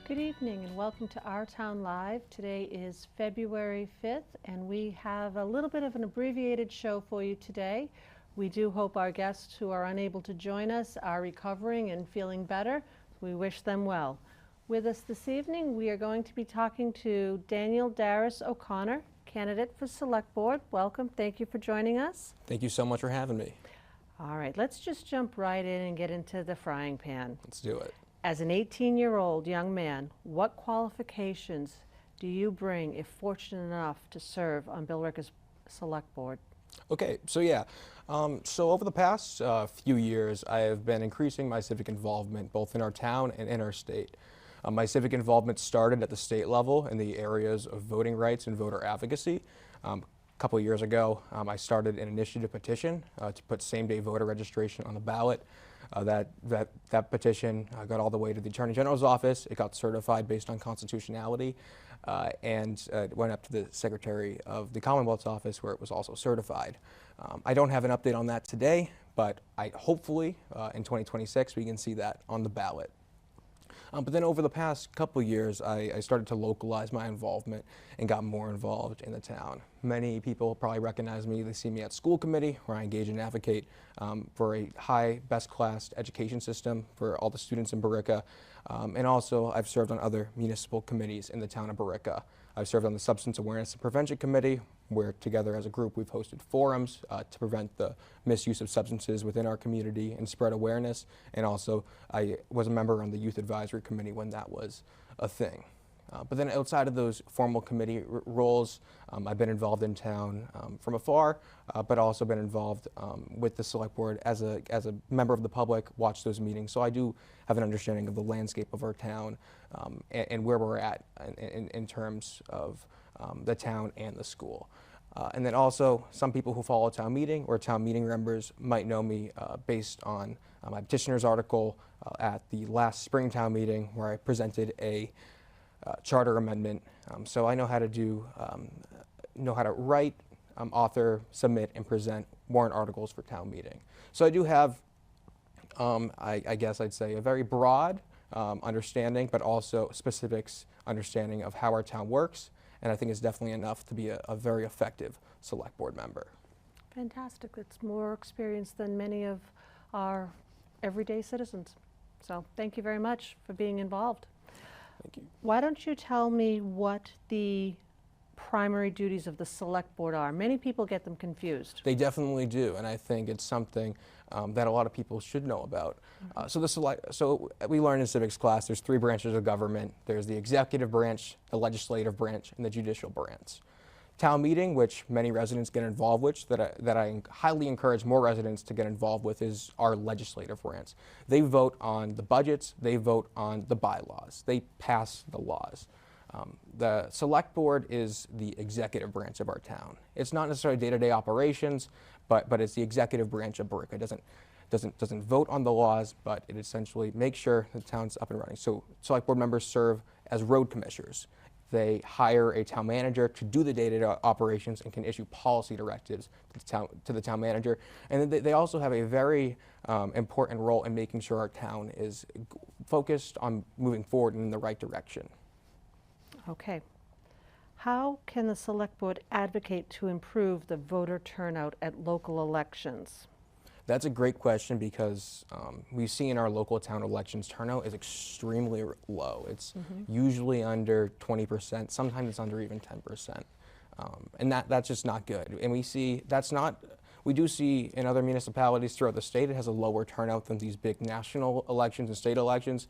Good evening and welcome to Our Town Live. Today is February 5th and we have a little bit of an abbreviated show for you today. We do hope our guests who are unable to join us are recovering and feeling better. We wish them well. With us this evening, we are going to be talking to Daniel Darris-O'Connor, candidate for Select Board. Welcome. Thank you for joining us. Thank you so much for having me. All right, let's just jump right in and get into the frying pan. Let's do it. As an 18-year-old young man, what qualifications do you bring if fortunate enough to serve on Billerica's Select Board? Okay, so over the past few years, I have been increasing my civic involvement both in our town and in our state. My civic involvement started at the state level in the areas of voting rights and voter advocacy. A couple of years ago, I started an initiative petition to put same-day voter registration on the ballot. That petition got all the way to the Attorney General's office. It got certified based on constitutionality, and it went up to the Secretary of the Commonwealth's office, where it was also certified. I don't have an update on that today, but hopefully in 2026 we can see that on the ballot. But then over the past couple of years, I started to localize my involvement and got more involved in the town. Many people probably recognize me. They see me at school committee, where I engage and advocate for a high, best-class education system for all the students in Billerica. And also, I've served on other municipal committees in the town of Billerica. I've served on the Substance Awareness and Prevention Committee, where together as a group we've hosted forums to prevent the misuse of substances within our community and spread awareness. And also I was a member on the Youth Advisory Committee when that was a thing. But then outside of those formal committee roles, I've been involved in town from afar, but also been involved with the Select Board as a member of the public, watch those meetings. So I do have an understanding of the landscape of our town and where we're at in terms of the town and the school. And then also, some people who follow town meeting or town meeting members might know me based on my petitioner's article at the last spring town meeting, where I presented a charter amendment. So I know how to write, author, submit, and present warrant articles for town meeting. So I do have, I guess I'd say, a very broad understanding, but also specifics understanding of how our town works. And I think it's definitely enough to be a very effective Select Board member. Fantastic. That's more experience than many of our everyday citizens. So thank you very much for being involved. Thank you. Why don't you tell me what the primary duties of the Select Board are? Many people get them confused. They definitely do, and I think it's something that a lot of people should know about. So we learned in civics class there's three branches of government. There's the executive branch, the legislative branch, and the judicial branch. Town meeting, which many residents get involved with, that I highly encourage more residents to get involved with, is our legislative branch. They vote on the budgets, they vote on the bylaws, they pass the laws. The Select Board is the executive branch of our town. It's not necessarily day-to-day operations, but it's the executive branch of Billerica. It doesn't vote on the laws, but it essentially makes sure the town's up and running. So Select Board members serve as road commissioners. They hire a town manager to do the day-to-day operations and can issue policy directives to the town manager. And then they also have a very important role in making sure our town is focused on moving forward in the right direction. Okay. How can the Select Board advocate to improve the voter turnout at local elections? That's a great question, because we see in our local town elections turnout is extremely low. It's usually under 20%, sometimes it's under even 10%. And that's just not good. And we do see in other municipalities throughout the state, it has a lower turnout than these big national elections and state elections.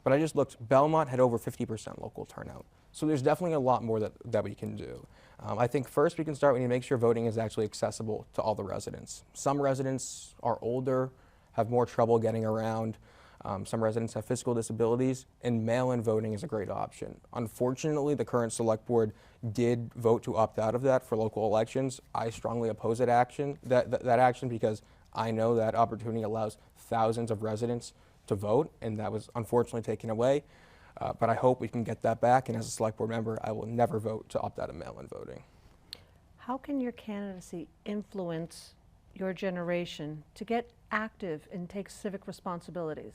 But I just looked, Belmont had over 50% local turnout. So there's definitely a lot more that we can do. I think first we can start when you make sure voting is actually accessible to all the residents. Some residents are older, have more trouble getting around. Some residents have physical disabilities, and mail-in voting is a great option. Unfortunately, the current Select Board did vote to opt out of that for local elections. I strongly oppose that action, because I know that opportunity allows thousands of residents to vote, and that was unfortunately taken away. But I hope we can get that back, and as a Select Board member, I will never vote to opt out of mail-in voting. How can your candidacy influence your generation to get active and take civic responsibilities?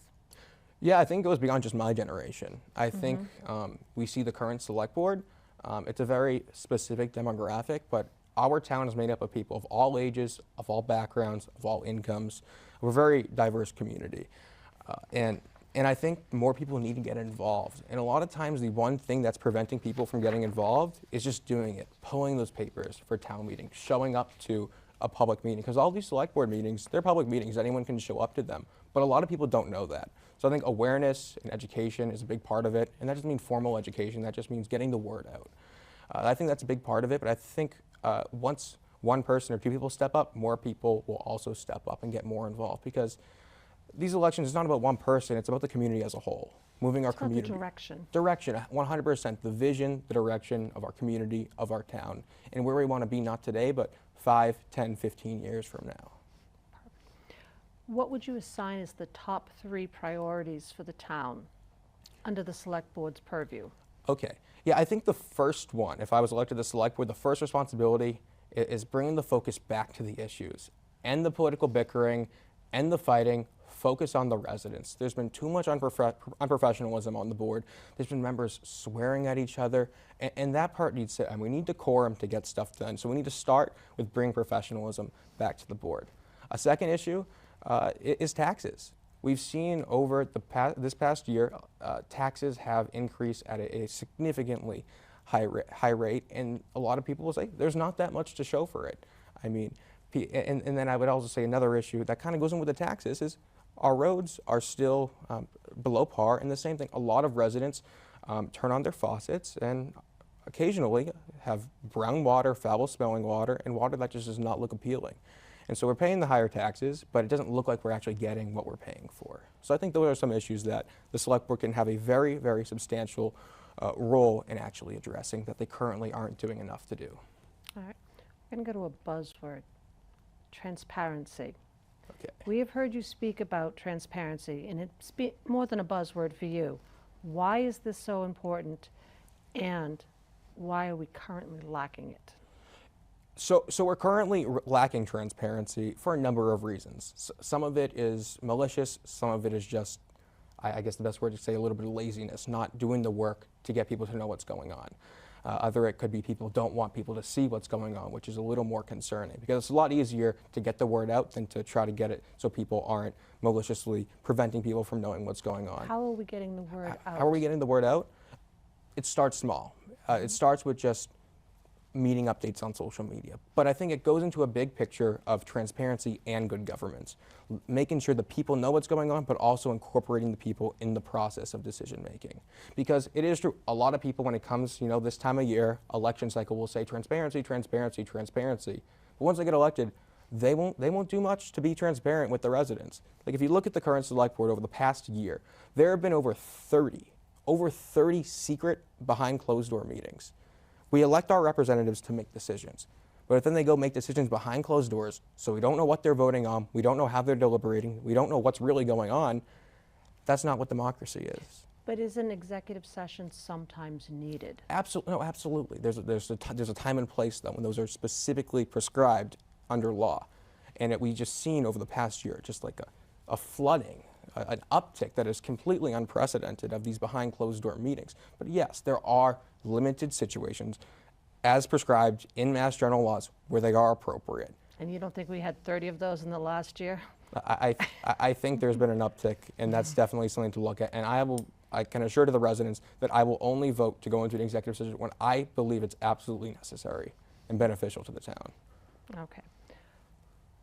Yeah, I think it goes beyond just my generation. I think we see the current select board. It's a very specific demographic, but our town is made up of people of all ages, of all backgrounds, of all incomes. We're a very diverse community. And I think more people need to get involved. And a lot of times the one thing that's preventing people from getting involved is just doing it, pulling those papers for town meetings, showing up to a public meeting. Because all these select board meetings, they're public meetings, anyone can show up to them. But a lot of people don't know that. So I think awareness and education is a big part of it. And that doesn't mean formal education, that just means getting the word out. I think that's a big part of it, but I think once one person or two people step up, more people will also step up and get more involved, because these elections is not about one person, it's about the community as a whole, moving our community. About the direction. Direction, 100%, the vision, the direction of our community, of our town, and where we want to be not today, but 5, 10, 15 years from now. What would you assign as the top 3 priorities for the town under the select board's purview? Okay, yeah, I think the first one, if I was elected to the select board, the first responsibility is bringing the focus back to the issues, end the political bickering, end the fighting, focus on the residents. There's been too much unprofessionalism on the board. There's been members swearing at each other, and that part needs to, and we need decorum to get stuff done. So we need to start with bringing professionalism back to the board. A second issue is taxes. We've seen over this past year, taxes have increased at a significantly high rate, and a lot of people will say there's not that much to show for it. I mean, and then I would also say another issue that kind of goes in with the taxes is our roads are still below par, and the same thing, a lot of residents turn on their faucets and occasionally have brown water, foul-smelling water, and water that just does not look appealing. And so we're paying the higher taxes, but it doesn't look like we're actually getting what we're paying for. So I think those are some issues that the select board can have a very, very substantial role in actually addressing that they currently aren't doing enough to do. All right, we're going to go to a buzzword, transparency. Okay. We have heard you speak about transparency, and it's more than a buzzword for you. Why is this so important, and why are we currently lacking it? So we're currently lacking transparency for a number of reasons. Some of it is malicious, some of it is just, I guess the best word to say, a little bit of laziness, not doing the work to get people to know what's going on. Other, it could be people don't want people to see what's going on, which is a little more concerning, because it's a lot easier to get the word out than to try to get it so people aren't maliciously preventing people from knowing what's going on. How are we getting the word out? How are we getting the word out? It starts small. It starts with just meeting updates on social media. But I think it goes into a big picture of transparency and good governance, making sure that people know what's going on, but also incorporating the people in the process of decision making. Because it is true, a lot of people, when it comes, this time of year, election cycle, will say transparency, transparency, transparency. But once they get elected, they won't do much to be transparent with the residents. Like, if you look at the current select board over the past year, there have been over 30 secret behind closed door meetings. We elect our representatives to make decisions, but then they go make decisions behind closed doors, so we don't know what they're voting on, we don't know how they're deliberating, we don't know what's really going on. That's not what democracy is. But is an executive session sometimes needed? Absolutely, no, absolutely. There's a time and place, though, when those are specifically prescribed under law. And we just seen over the past year just like a flooding, an uptick that is completely unprecedented of these behind closed door meetings. But yes, there are limited situations as prescribed in Mass General laws where they are appropriate. And you don't think we had 30 of those in the last year? I think there's been an uptick, and that's definitely something to look at. And I can assure to the residents that I will only vote to go into an executive session when I believe it's absolutely necessary and beneficial to the town. Okay.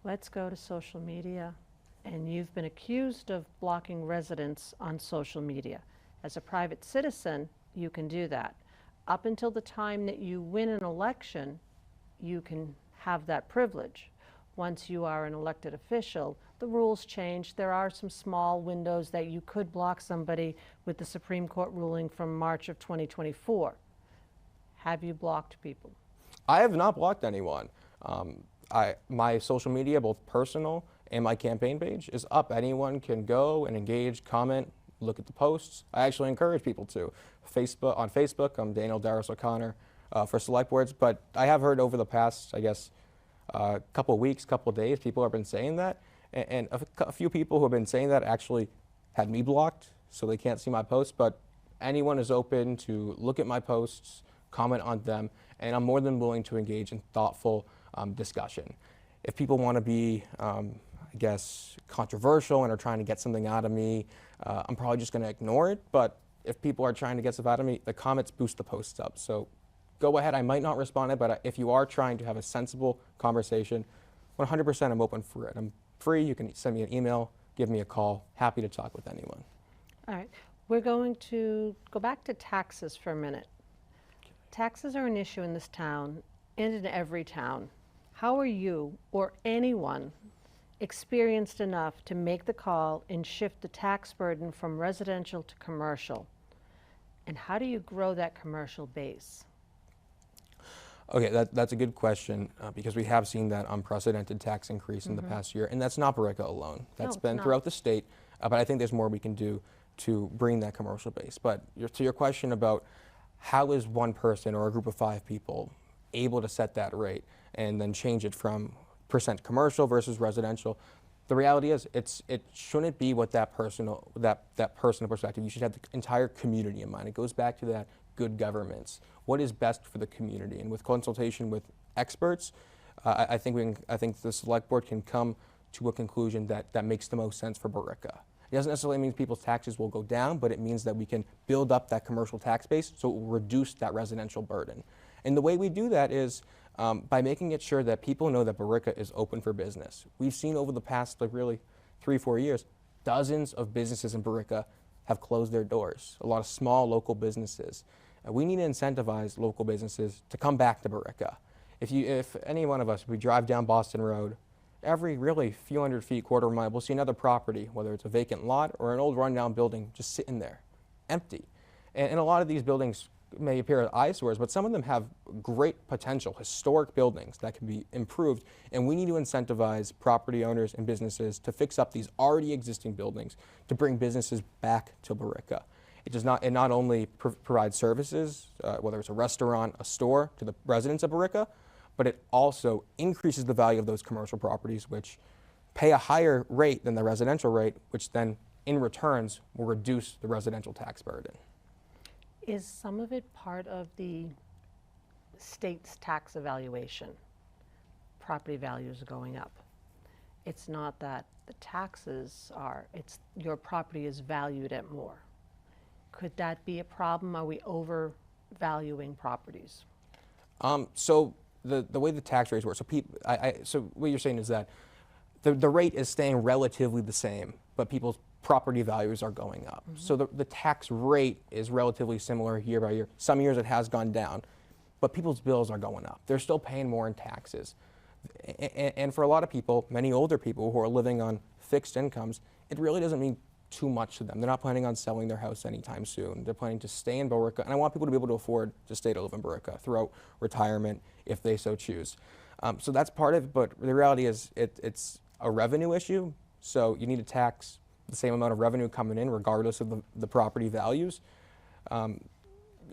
Let's go to social media. And you've been accused of blocking residents on social media. As a private citizen, you can do that. Up until the time that you win an election, you can have that privilege. Once you are an elected official, the rules change. There are some small windows that you could block somebody with the Supreme Court ruling from March of 2024. Have you blocked people? I have not blocked anyone. My social media, both personal and my campaign page, is up. Anyone can go and engage, comment, look at the posts. I actually encourage people to. On Facebook, I'm Daniel Darris-O'Connor for select boards, but I have heard over the past, I guess, couple of weeks, couple of days, people have been saying that, and a few people who have been saying that actually had me blocked. so they can't see my posts, but anyone is open to look at my posts, comment on them, and I'm more than willing to engage in thoughtful discussion. If people want to be, I guess, controversial and are trying to get something out of me, I'm probably just going to ignore it, but if people are trying to get stuff out of me, the comments boost the posts up. So go ahead, I might not respond to it, but if you are trying to have a sensible conversation, 100% I'm open for it. I'm free, you can send me an email, give me a call, happy to talk with anyone. All right, we're going to go back to taxes for a minute. Taxes are an issue in this town and in every town. How are you or anyone experienced enough to make the call and shift the tax burden from residential to commercial? And how do you grow that commercial base? Okay, that's a good question because we have seen that unprecedented tax increase in the past year, and that's not Billerica alone. That's been throughout the state, but I think there's more we can do to bring that commercial base. But to your question about how is one person or a group of 5 people able to set that rate and then change it from percent commercial versus residential, the reality is it shouldn't be what that personal perspective. You should have the entire community in mind. It goes back to that good governance. What is best for the community? And with consultation with experts, I think the select board can come to a conclusion that makes the most sense for Billerica. It doesn't necessarily mean people's taxes will go down, but it means that we can build up that commercial tax base so it will reduce that residential burden. And the way we do that is by making it sure that people know that Billerica is open for business. We've seen over the past really 3-4 years, dozens of businesses in Billerica have closed their doors, a lot of small local businesses. We need to incentivize local businesses to come back to Billerica. If any one of us, we drive down Boston Road, every really few hundred feet, quarter mile, we'll see another property, whether it's a vacant lot or an old rundown building just sitting there, empty. And a lot of these buildings may appear as eyesores, but some of them have great potential, historic buildings that can be improved, and we need to incentivize property owners and businesses to fix up these already existing buildings to bring businesses back to Billerica. It not only provides services, whether it's a restaurant, a store, to the residents of Billerica, but it also increases the value of those commercial properties, which pay a higher rate than the residential rate, which then in returns will reduce the residential tax burden. Is some of it part of the state's tax evaluation? Property values are going up. It's not that the taxes are, it's your property is valued at more. Could that be a problem? Are we overvaluing properties? So the way the tax rates work, so what you're saying is that the rate is staying relatively the same, but people's property values are going up. So the tax rate is relatively similar year by year. Some years it has gone down, but people's bills are going up. They're still paying more in taxes. And for a lot of people, many older people who are living on fixed incomes, it really doesn't mean too much to them. They're not planning on selling their house anytime soon. They're planning to stay in Billerica, and I want people to be able to afford to stay to live in Billerica throughout retirement if they so choose. So that's part of it, but the reality is it's a revenue issue, so you need to tax the same amount of revenue coming in regardless of the property values.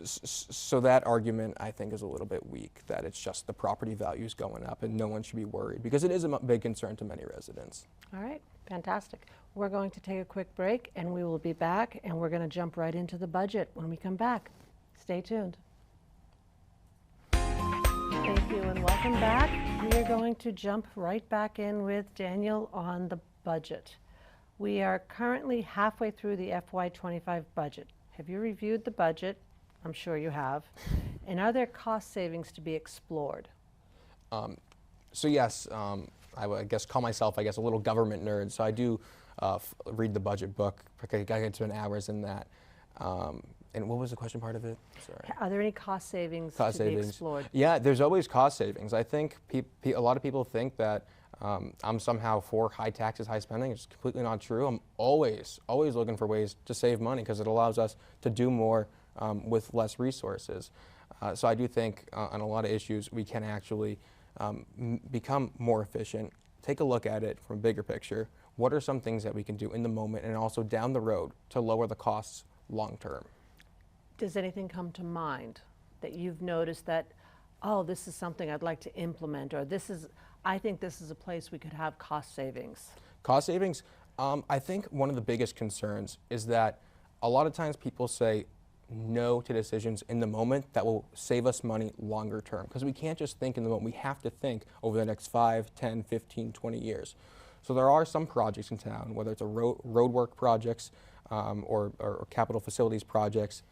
So that argument, I think, is a little bit weak, that it's just the property values going up and no one should be worried, because it is a big concern to many residents. All right, fantastic. We're going to take a quick break and we will be back, and we're going to jump right into the budget when we come back. Stay tuned. Thank you and welcome back. We are going to jump right back in with Daniel on the budget. We are currently halfway through the FY25 budget. Have you reviewed the budget? I'm sure you have. And are there cost savings to be explored? So yes, I would call myself a little government nerd. So I do read the budget book. I get to an hours in that. And what was the question part of it? Sorry. Are there any cost savings to be explored? Yeah, there's always cost savings. I think a lot of people think that I'm somehow for high taxes, high spending. It's completely not true. I'm always looking for ways to save money because it allows us to do more with less resources. So I do think on a lot of issues we can actually become more efficient, take a look at it from a bigger picture. What are some things that we can do in the moment and also down the road to lower the costs long term? Does anything come to mind that you've noticed that, oh, this is something I'd like to implement, or I think this is a place we could have cost savings? Cost savings? I think one of the biggest concerns is that a lot of times people say no to decisions in the moment that will save us money longer term, because we can't just think in the moment. We have to think over the next 5, 10, 15, 20 years. So there are some projects in town, whether it's a road work projects or capital facilities projects,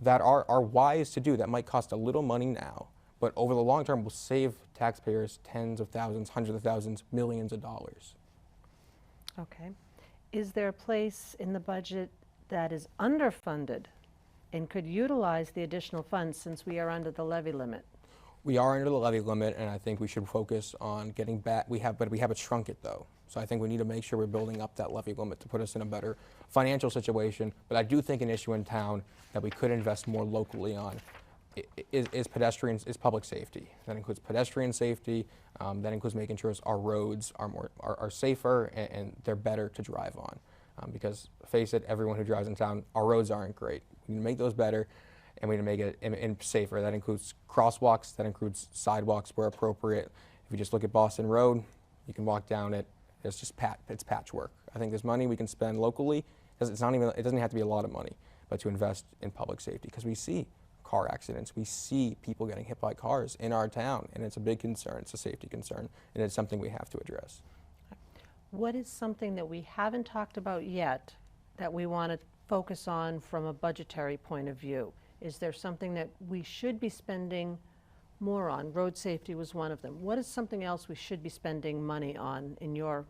that are wise to do, that might cost a little money now, but over the long term will save taxpayers tens of thousands, hundreds of thousands, millions of dollars. Okay. Is there a place in the budget that is underfunded and could utilize the additional funds since we are under the levy limit? We are under the levy limit, and I think we should focus on getting back. But we haven't shrunk it though. So I think we need to make sure we're building up that levy limit to put us in a better financial situation. But I do think an issue in town that we could invest more locally on is public safety. That includes pedestrian safety. That includes making sure our roads are safer and they're better to drive on. Because face it, everyone who drives in town, our roads aren't great. We need to make those better, and we need to make it safer. That includes crosswalks, that includes sidewalks where appropriate. If you just look at Boston Road, you can walk down it. It's just it's patchwork. I think there's money we can spend locally. It doesn't have to be a lot of money, but to invest in public safety, because we see car accidents, we see people getting hit by cars in our town, and it's a big concern. It's a safety concern, and it's something we have to address. What is something that we haven't talked about yet that we want to focus on from a budgetary point of view? Is there something that we should be spending more on? Road safety was one of them. What is something else we should be spending money on in your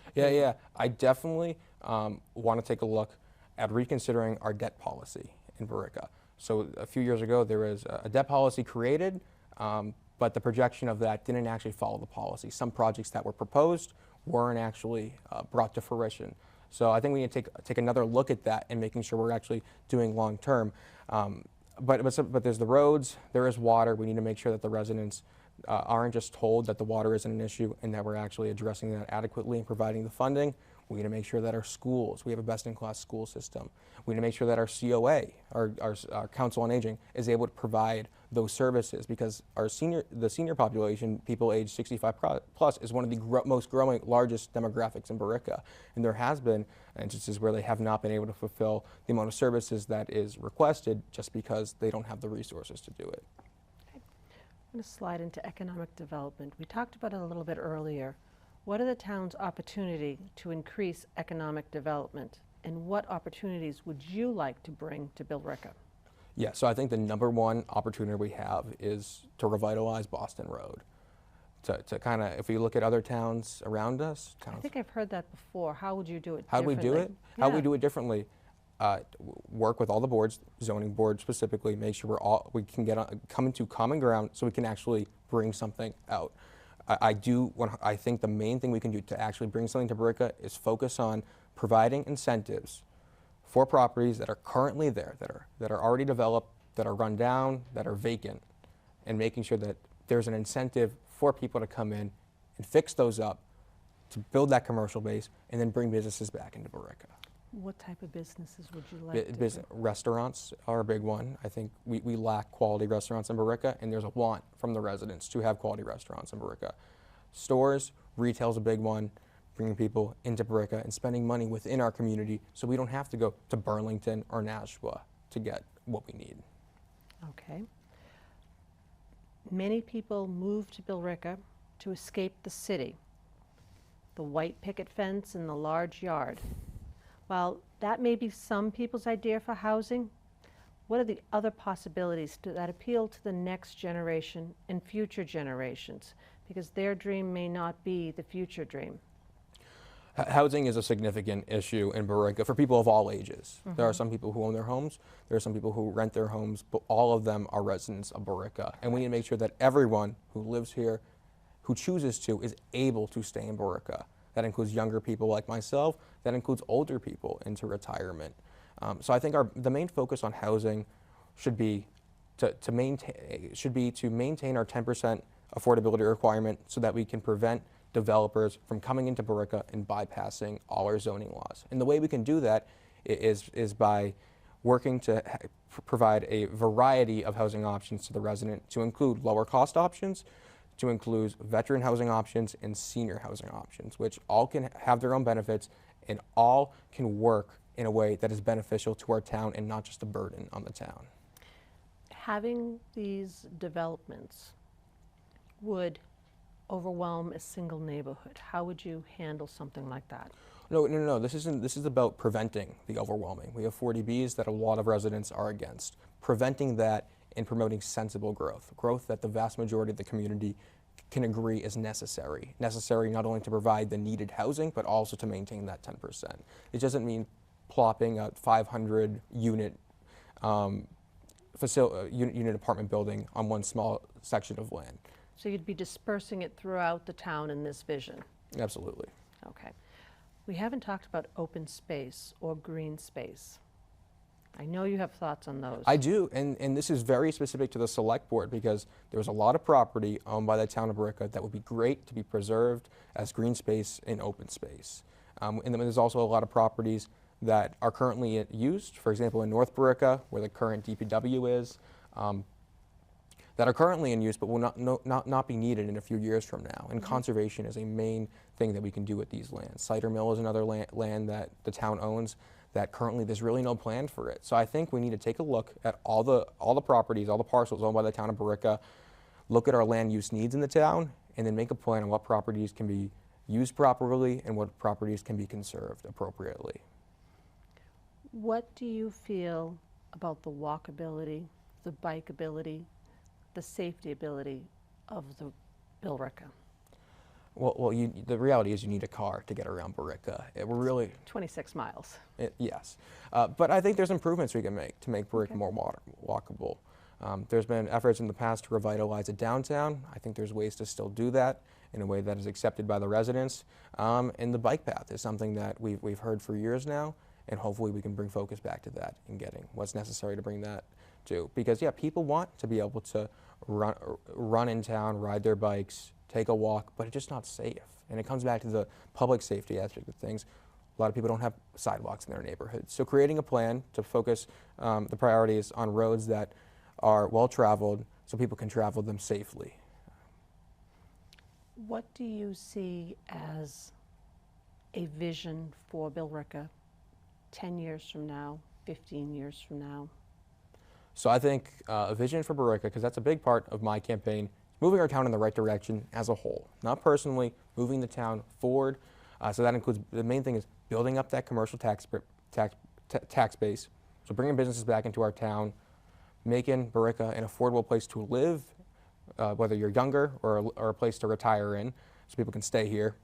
opinion? Yeah. I definitely want to take a look at reconsidering our debt policy in Billerica. So a few years ago, there was a debt policy created, but the projection of that didn't actually follow the policy. Some projects that were proposed weren't actually brought to fruition. So I think we need to take another look at that and making sure we're actually doing long term. But there's the roads, there is water. We need to make sure that the residents aren't just told that the water isn't an issue and that we're actually addressing that adequately and providing the funding. We need to make sure that our schools, we have a best-in-class school system. We need to make sure that our COA, our Council on Aging, is able to provide those services, because the senior population, people age 65 plus, is one of the most growing, largest demographics in Billerica. And there has been instances where they have not been able to fulfill the amount of services that is requested just because they don't have the resources to do it. Okay. I'm going to slide into economic development. We talked about it a little bit earlier. What are the town's opportunity to increase economic development, and what opportunities would you like to bring to Billerica? Yeah, so I think the number one opportunity we have is to revitalize Boston Road. To kind of, if we look at other towns around us, I think I've heard that before. How would you do it How do we do it? How Yeah. we do it differently? Work with all the boards, zoning board specifically, make sure we can come into common ground so we can actually bring something out. I think the main thing we can do to actually bring something to Billerica is focus on providing incentives for properties that are currently there, that are already developed, that are run down, that are vacant, and making sure that there's an incentive for people to come in and fix those up, to build that commercial base, and then bring businesses back into Billerica. What type of businesses would you like to bring? Restaurants are a big one. I think we lack quality restaurants in Billerica, and there's a want from the residents to have quality restaurants in Billerica. Stores, retail's a big one, bringing people into Billerica and spending money within our community so we don't have to go to Burlington or Nashua to get what we need. Okay. Many people move to Billerica to escape the city, the white picket fence and the large yard. While that may be some people's idea for housing, what are the other possibilities that appeal to the next generation and future generations? Because their dream may not be the future dream. Housing is a significant issue in Billerica for people of all ages. There are some people who own their homes, there are some people who rent their homes, but all of them are residents of Billerica. And we need to make sure that everyone who lives here, who chooses to, is able to stay in Billerica. That includes younger people like myself, that includes older people into retirement. So I think the main focus on housing should be to maintain our 10% affordability requirement so that we can prevent developers from coming into Billerica and bypassing all our zoning laws. And the way we can do that is by working to provide a variety of housing options to the resident, to include lower cost options, to include veteran housing options and senior housing options, which all can have their own benefits and all can work in a way that is beneficial to our town and not just a burden on the town. Having these developments would overwhelm a single neighborhood. How would you handle something like that? No. This is about preventing the overwhelming. We have 40Bs that a lot of residents are against. Preventing that and promoting sensible growth that the vast majority of the community can agree is necessary. Necessary not only to provide the needed housing, but also to maintain that 10%. It doesn't mean plopping a 500 unit unit apartment building on one small section of land. So you'd be dispersing it throughout the town in this vision? Absolutely. Okay. We haven't talked about open space or green space. I know you have thoughts on those. I do, and this is very specific to the Select Board because there's a lot of property owned by the town of Billerica that would be great to be preserved as green space and open space. And then there's also a lot of properties that are currently used, for example, in North Billerica, where the current DPW is, that are currently in use but will not be needed in a few years from now. And conservation is a main thing that we can do with these lands. Cider Mill is another land that the town owns that currently there's really no plan for it. So I think we need to take a look at all the properties, all the parcels owned by the town of Billerica, look at our land use needs in the town, and then make a plan on what properties can be used properly and what properties can be conserved appropriately. What do you feel about the walkability, the bikeability, the safety ability of the Billerica? Well, the reality is you need a car to get around Billerica. We're really 26 miles. Yes, but I think there's improvements we can make to make Billerica more walkable. There's been efforts in the past to revitalize it downtown. I think there's ways to still do that in a way that is accepted by the residents. And the bike path is something that we've heard for years now, and hopefully we can bring focus back to that and getting what's necessary to bring that to. Because yeah, people want to be able to run in town, ride their bikes, take a walk, but it's just not safe. And it comes back to the public safety aspect of things. A lot of people don't have sidewalks in their neighborhoods. So creating a plan to focus the priorities on roads that are well-traveled so people can travel them safely. What do you see as a vision for Billerica 10 years from now, 15 years from now? So I think a vision for Billerica, because that's a big part of my campaign, moving our town in the right direction as a whole, not personally, moving the town forward. So that includes, the main thing is building up that commercial tax base, so bringing businesses back into our town, making Billerica an affordable place to live, whether you're younger or a place to retire in, so people can stay here.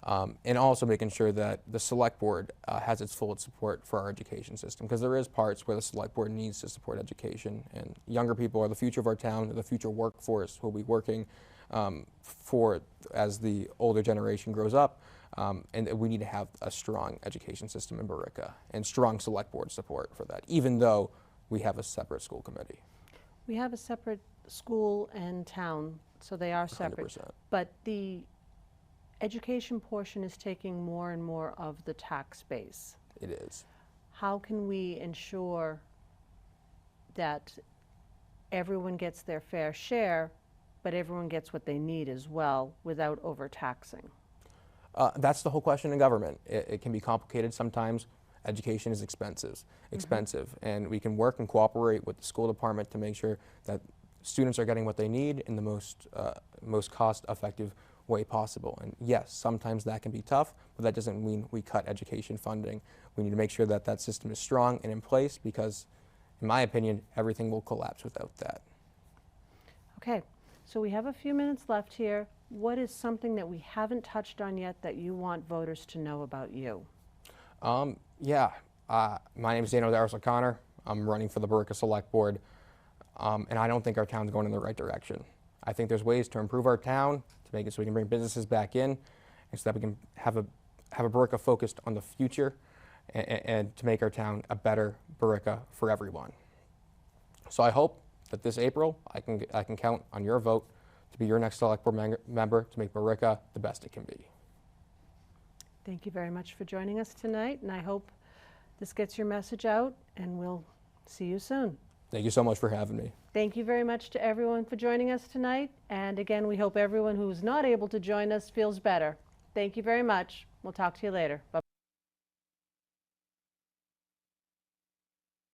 And also making sure that the Select Board has its full support for our education system, because there is parts where the Select Board needs to support education, and younger people are the future of our town, the future workforce who will be working for as the older generation grows up, and we need to have a strong education system in Billerica and strong Select Board support for that, even though we have a separate school committee. We have a separate school and town, so they are separate. 100%. But the education portion is taking more and more of the tax base. It is. How can we ensure that everyone gets their fair share, but everyone gets what they need as well without overtaxing? That's the whole question in government. It can be complicated sometimes. Education is expensive, and we can work and cooperate with the school department to make sure that students are getting what they need in the most cost-effective way possible. And yes, sometimes that can be tough, but that doesn't mean we cut education funding. We need to make sure that that system is strong and in place, because in my opinion, everything will collapse without that. Okay, so we have a few minutes left here. What is something that we haven't touched on yet that you want voters to know about you? My name is Darris-O'Connor. I'm running for the Billerica Select Board, and I don't think our town's going in the right direction. I think there's ways to improve our town, to make it so we can bring businesses back in, and so that we can have a Billerica focused on the future, and to make our town a better Billerica for everyone. So I hope that this April I can count on your vote to be your next Select Board member to make Billerica the best it can be. Thank you very much for joining us tonight, and I hope this gets your message out, and we'll see you soon. Thank you so much for having me. Thank you very much to everyone for joining us tonight, and again, we hope everyone who's not able to join us feels better. Thank you very much. We'll talk to you later. Bye.